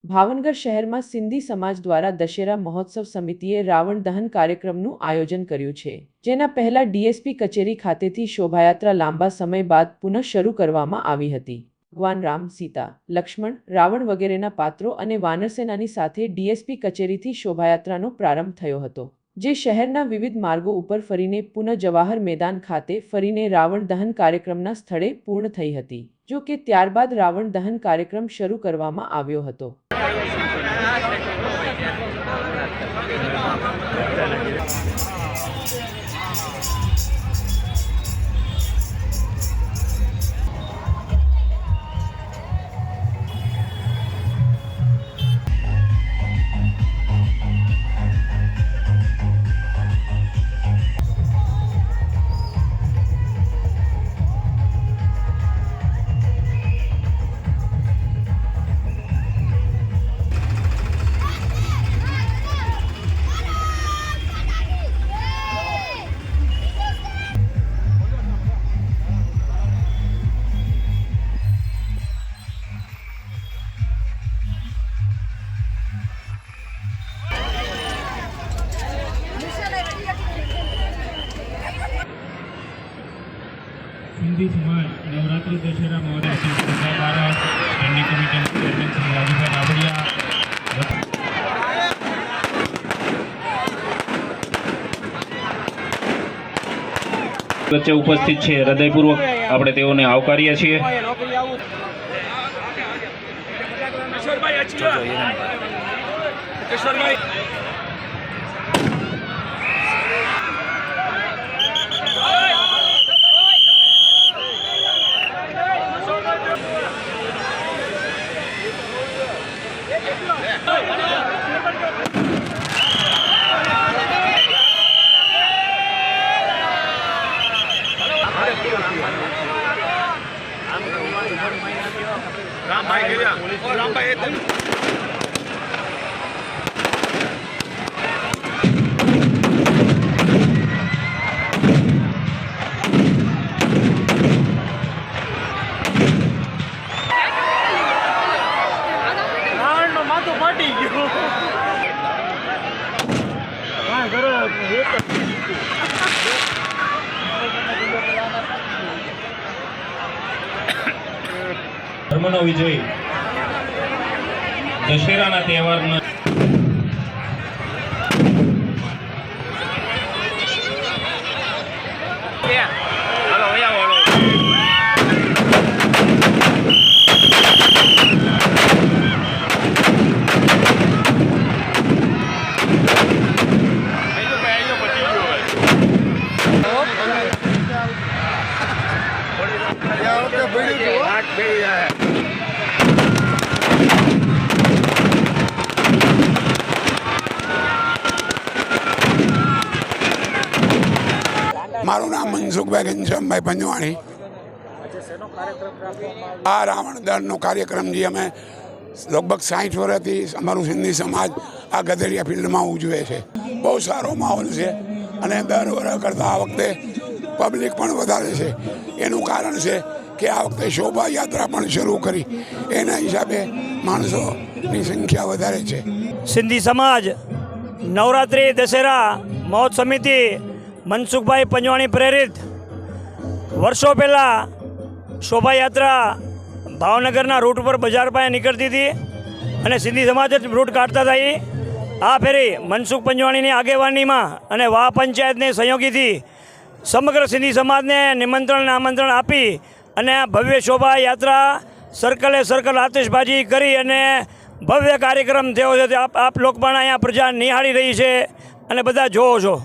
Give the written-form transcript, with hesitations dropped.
ભાવનગર શહેરમાં સિંધી સમાજ દ્વારા દશેરા મહોત્સવ સમિતિએ રાવણ દહન કાર્યક્રમનું આયોજન કર્યું છે, જેના પહેલા ડીએસપી કચેરી ખાતેથી શોભાયાત્રા લાંબા સમય બાદ પુનઃ શરૂ કરવામાં આવી હતી। ભગવાન રામ, સીતા, લક્ષ્મણ, રાવણ વગેરેના પાત્રો અને વાનરસેનાની સાથે ડીએસપી કચેરીથી શોભાયાત્રાનો પ્રારંભ થયો હતો, જે શહેરના વિવિધ માર્ગો ઉપર ફરીને પુનઃ જવાહર મેદાન ખાતે ફરીને રાવણ દહન કાર્યક્રમના સ્થળે પૂર્ણ થઈ હતી। જો કે ત્યારબાદ રાવણ દહન કાર્યક્રમ શરૂ કરવામાં આવ્યો હતો। सिंधी समाज नवरात्रि दशहरा महोत्सव standing committee chairman Shri Rajubhai Rawadia वच्चे उपस्थित है। हृदयपूर्वक આપણે તેઓને આવકારીએ છીએ। ધર્મનો વિજય દશેરાના તહેવારનો મારું નામ મનસુખભાઈ ઘનશ્યામભાઈ પંજવાણી। આ રાવણ દહનનો કાર્યક્રમ જે અમે લગભગ 60 વર્ષથી અમારું સિંધી સમાજ આ ગધેડિયા ફિલ્ડમાં ઉજવે છે। બહુ સારો માહોલ છે અને દર વર્ષ કરતાં આ વખતે પબ્લિક પણ વધારે છે। એનું કારણ છે કે આ વખતે શોભાયાત્રા પણ શરૂ કરી, એના હિસાબે માણસોની સંખ્યા વધારે છે। સિંધી સમાજ નવરાત્રિ દશેરા મહોત્સવ સમિતિ મનસુખભાઈ પંજવાણી પ્રેરિત વર્ષો પહેલાં શોભાયાત્રા ભાવનગરના રૂટ ઉપર બજાર પાસે નીકળતી હતી અને સિંધી સમાજ જ રૂટ કાઢતા હતા। આ ફેરી મનસુખ પંજવાણીની આગેવાનીમાં અને વાહ પંચાયતની સહયોગીથી સમગ્ર સિંધી સમાજને નિમંત્રણ આમંત્રણ આપી અને આ ભવ્ય શોભાયાત્રા સર્કલે સર્કલ આતિશબાજી કરી અને ભવ્ય કાર્યક્રમ થયો છે। આપ લોક પણ અહીંયા પ્રજા નિહાળી રહી છે અને બધા જોવો છો।